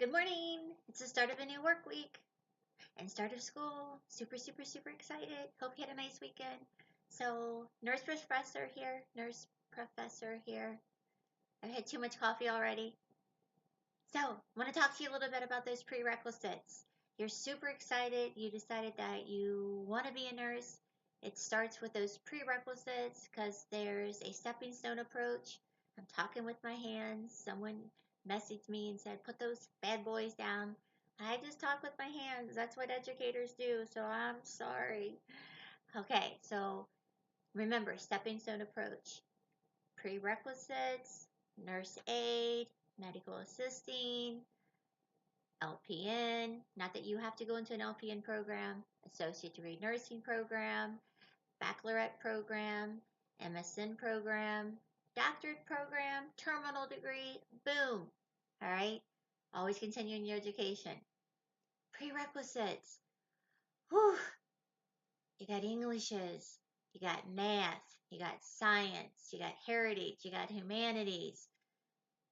Good morning. It's the start of a new work week and start of school. Super, super, super excited. Hope you had a nice weekend. So, nurse professor here. Nurse professor here. I've had too much coffee already. So, I want to talk to you a little bit about those prerequisites. You're super excited. You decided that you want to be a nurse. It starts with those prerequisites because there's a stepping stone approach. I'm talking with my hands. Someone messaged me and said, put those bad boys down. I just talk with my hands. That's what educators do. So I'm sorry. Okay, so remember, stepping stone approach. Prerequisites, nurse aide, medical assisting, LPN. Not that you have to go into an LPN program, associate degree nursing program, baccalaureate program, MSN program, doctorate program, terminal degree, boom. All right? Always continuing your education. Prerequisites. Whew. You got Englishes, you got math, you got science, you got heritage, you got humanities,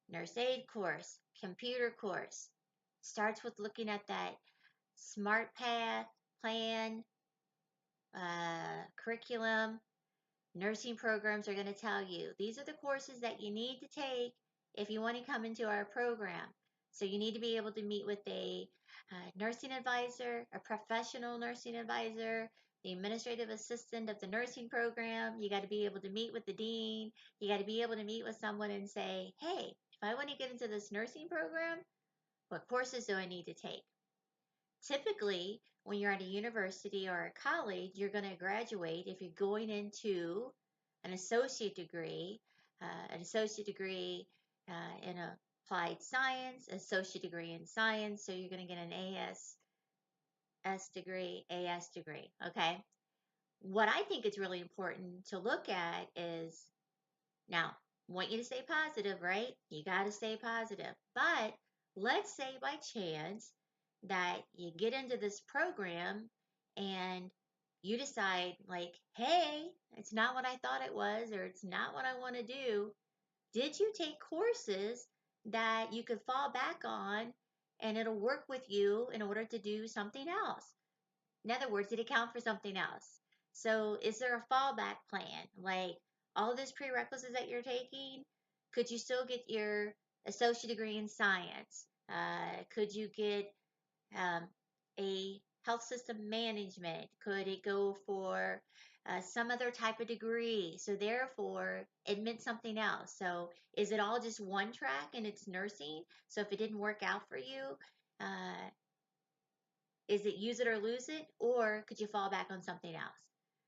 nurse aid course, computer course. Starts with looking at that smart path, plan, curriculum. Nursing programs are going to tell you these are the courses that you need to take if you want to come into our program. So you need to be able to meet with a nursing advisor, a professional nursing advisor, the administrative assistant of the nursing program. You got to be able to meet with the dean. You got to be able to meet with someone and say, hey, if I want to get into this nursing program, what courses do I need to take? Typically, when you're at a university or a college, you're going to graduate if you're going into an associate degree, in applied science, associate degree in science. So you're going to get an AS degree, AS degree. Okay. What I think is really important to look at is now, I want you to stay positive, right? You got to stay positive. But let's say by chance that you get into this program and you decide, like, hey, it's not what I thought it was, or it's not what I want to do. Did you take courses that you could fall back on and it'll work with you in order to do something else? In other words, did it count for something else? So is there a fallback plan? Like all of these prerequisites that you're taking, could you still get your associate degree in science? Could you get a health system management? Could it go for some other type of degree? So therefore, it meant something else. So is it all just one track and it's nursing? So if it didn't work out for you, uh, is it use it or lose it, or could you fall back on something else?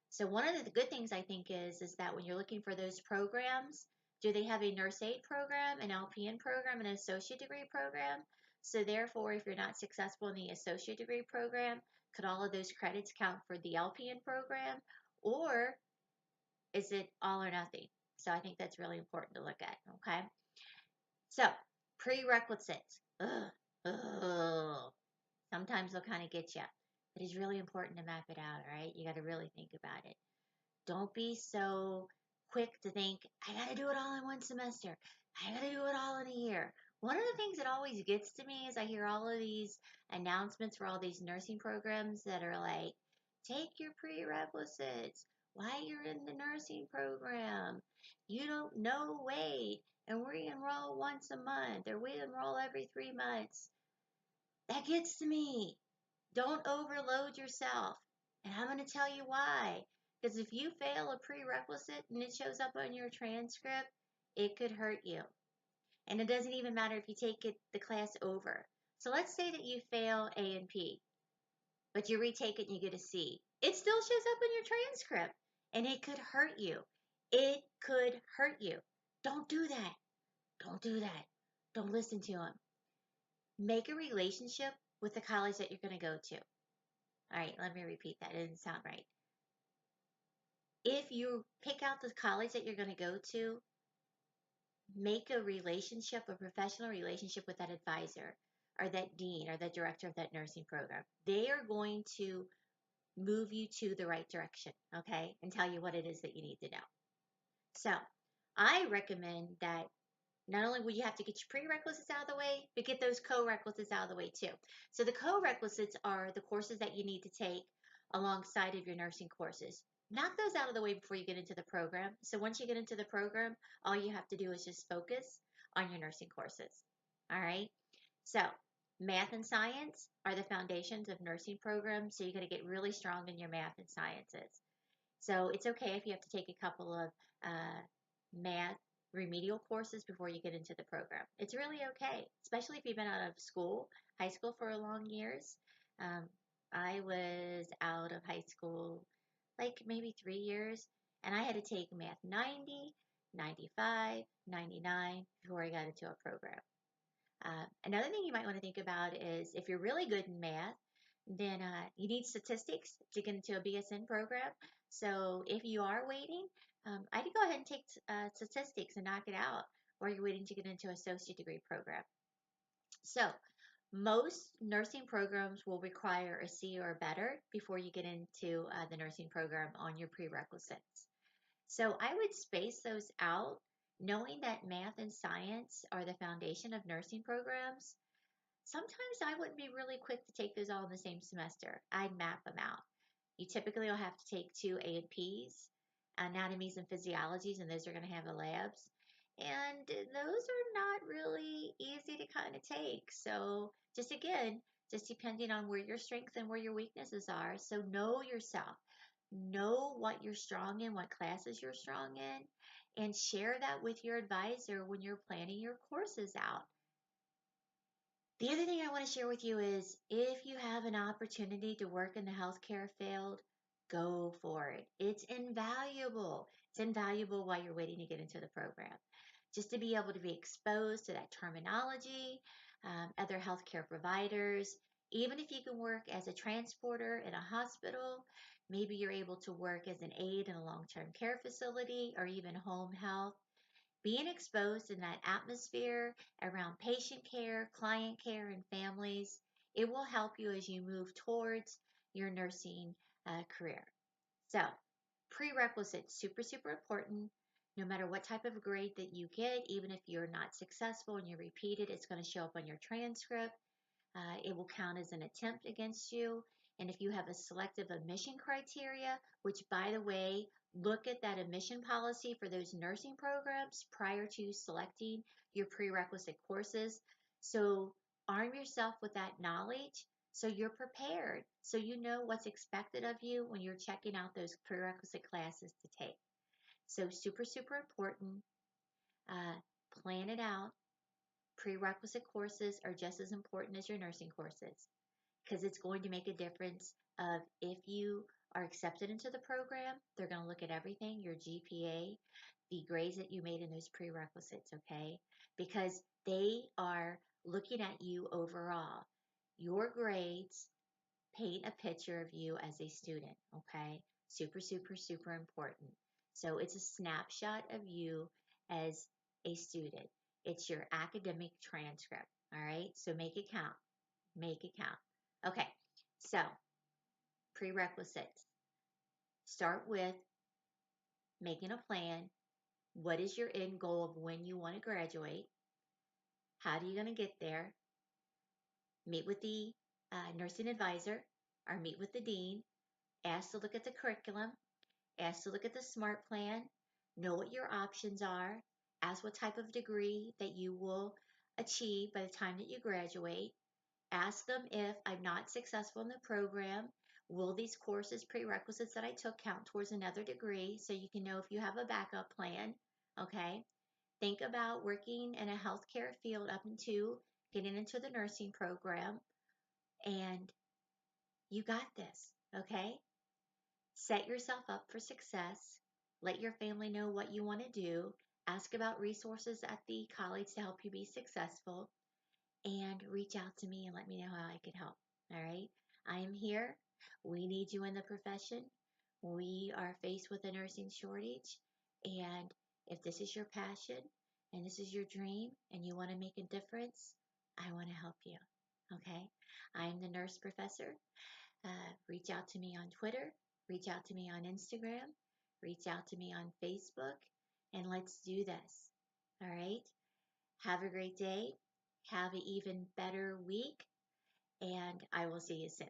So one of the good things I think is that when you're looking for those programs, do they have a nurse aid program, an LPN program, an associate degree program? So therefore, if you're not successful in the associate degree program, could all of those credits count for the LPN program, or is it all or nothing? So I think that's really important to look at. Okay. So prerequisites. Ugh, ugh. Sometimes they'll kind of get you. But it's really important to map it out, all right? You got to really think about it. Don't be so quick to think, I got to do it all in one semester. I got to do it all in a year. One of the things that always gets to me is I hear all of these announcements for all these nursing programs that are like, take your prerequisites while you're in the nursing program. You don't know, wait, and we enroll once a month or we enroll every 3 months. That gets to me. Don't overload yourself. And I'm going to tell you why. Because if you fail a prerequisite and it shows up on your transcript, it could hurt you. And it doesn't even matter if you take the class over. So let's say that you fail A and P, but you retake it and you get a C. It still shows up on your transcript, and it could hurt you. It could hurt you. Don't do that. Don't do that. Don't listen to them. Make a relationship with the college that you're going to go to. All right, let me repeat that. It didn't sound right. If you pick out the college that you're going to go to, make a relationship, a professional relationship with that advisor or that dean or that director of that nursing program. They are going to move you to the right direction, okay, and tell you what it is that you need to know. So I recommend that not only will you have to get your prerequisites out of the way, but get those co-requisites out of the way too. So the co-requisites are the courses that you need to take alongside of your nursing courses. Knock those out of the way before you get into the program. So once you get into the program, all you have to do is just focus on your nursing courses. All right. So math and science are the foundations of nursing programs. So you're going to get really strong in your math and sciences. So it's okay if you have to take a couple of math remedial courses before you get into the program. It's really okay, especially if you've been out of school, high school for a long years. Um, I was out of high school like maybe 3 years, and I had to take math 90, 95, 99 before I got into a program. Another thing you might want to think about is if you're really good in math, then you need statistics to get into a BSN program. So if you are waiting, I'd go ahead and take statistics and knock it out while you're waiting to get into an associate degree program. So most nursing programs will require a C or better before you get into the nursing program on your prerequisites. So I would space those out, knowing that math and science are the foundation of nursing programs. Sometimes I wouldn't be really quick to take those all in the same semester. I'd map them out. You typically will have to take two A&Ps, anatomies and physiologies, and those are going to have the labs. And those are not really easy to kind of take. So just again, just depending on where your strengths and where your weaknesses are. So know yourself. Know what you're strong in, what classes you're strong in, and share that with your advisor when you're planning your courses out. The other thing I want to share with you is if you have an opportunity to work in the healthcare field, go for it. It's invaluable. It's invaluable while you're waiting to get into the program. Just to be able to be exposed to that terminology, other healthcare providers, even if you can work as a transporter in a hospital, maybe you're able to work as an aide in a long-term care facility or even home health. Being exposed in that atmosphere around patient care, client care, and families, it will help you as you move towards your nursing career. So, prerequisites, super, super important. No matter what type of grade that you get, even if you're not successful and you repeat it, it's going to show up on your transcript. It will count as an attempt against you. And if you have a selective admission criteria, which by the way, look at that admission policy for those nursing programs prior to selecting your prerequisite courses. So arm yourself with that knowledge so you're prepared, so you know what's expected of you when you're checking out those prerequisite classes to take. So super, super important. Uh, Plan it out. Prerequisite courses are just as important as your nursing courses because it's going to make a difference of if you are accepted into the program, they're going to look at everything, your GPA, the grades that you made in those prerequisites, okay? Because they are looking at you overall. Your grades paint a picture of you as a student, okay? Super, super, super important. So it's a snapshot of you as a student. It's your academic transcript, all right? So make it count. Make it count. Okay, so prerequisites. Start with making a plan. What is your end goal of when you want to graduate? How are you going to get there? Meet with the nursing advisor or meet with the dean. Ask to look at the curriculum. Ask to look at the SMART plan. Know what your options are. Ask what type of degree that you will achieve by the time that you graduate. Ask them if I'm not successful in the program, will these courses, prerequisites that I took count towards another degree so you can know if you have a backup plan, okay? Think about working in a healthcare field up into getting into the nursing program, and you got this, okay? Set yourself up for success. Let your family know what you want to do. Ask about resources at the college to help you be successful, and reach out to me and let me know how I can help. All right. I am here. We need you in the profession. We are faced with a nursing shortage. And if this is your passion and this is your dream and you want to make a difference, I want to help you. Okay. I'm the nurse professor. Reach out to me on Twitter. Reach out to me on Instagram. Reach out to me on Facebook. And let's do this. All right. Have a great day. Have an even better week. And I will see you soon.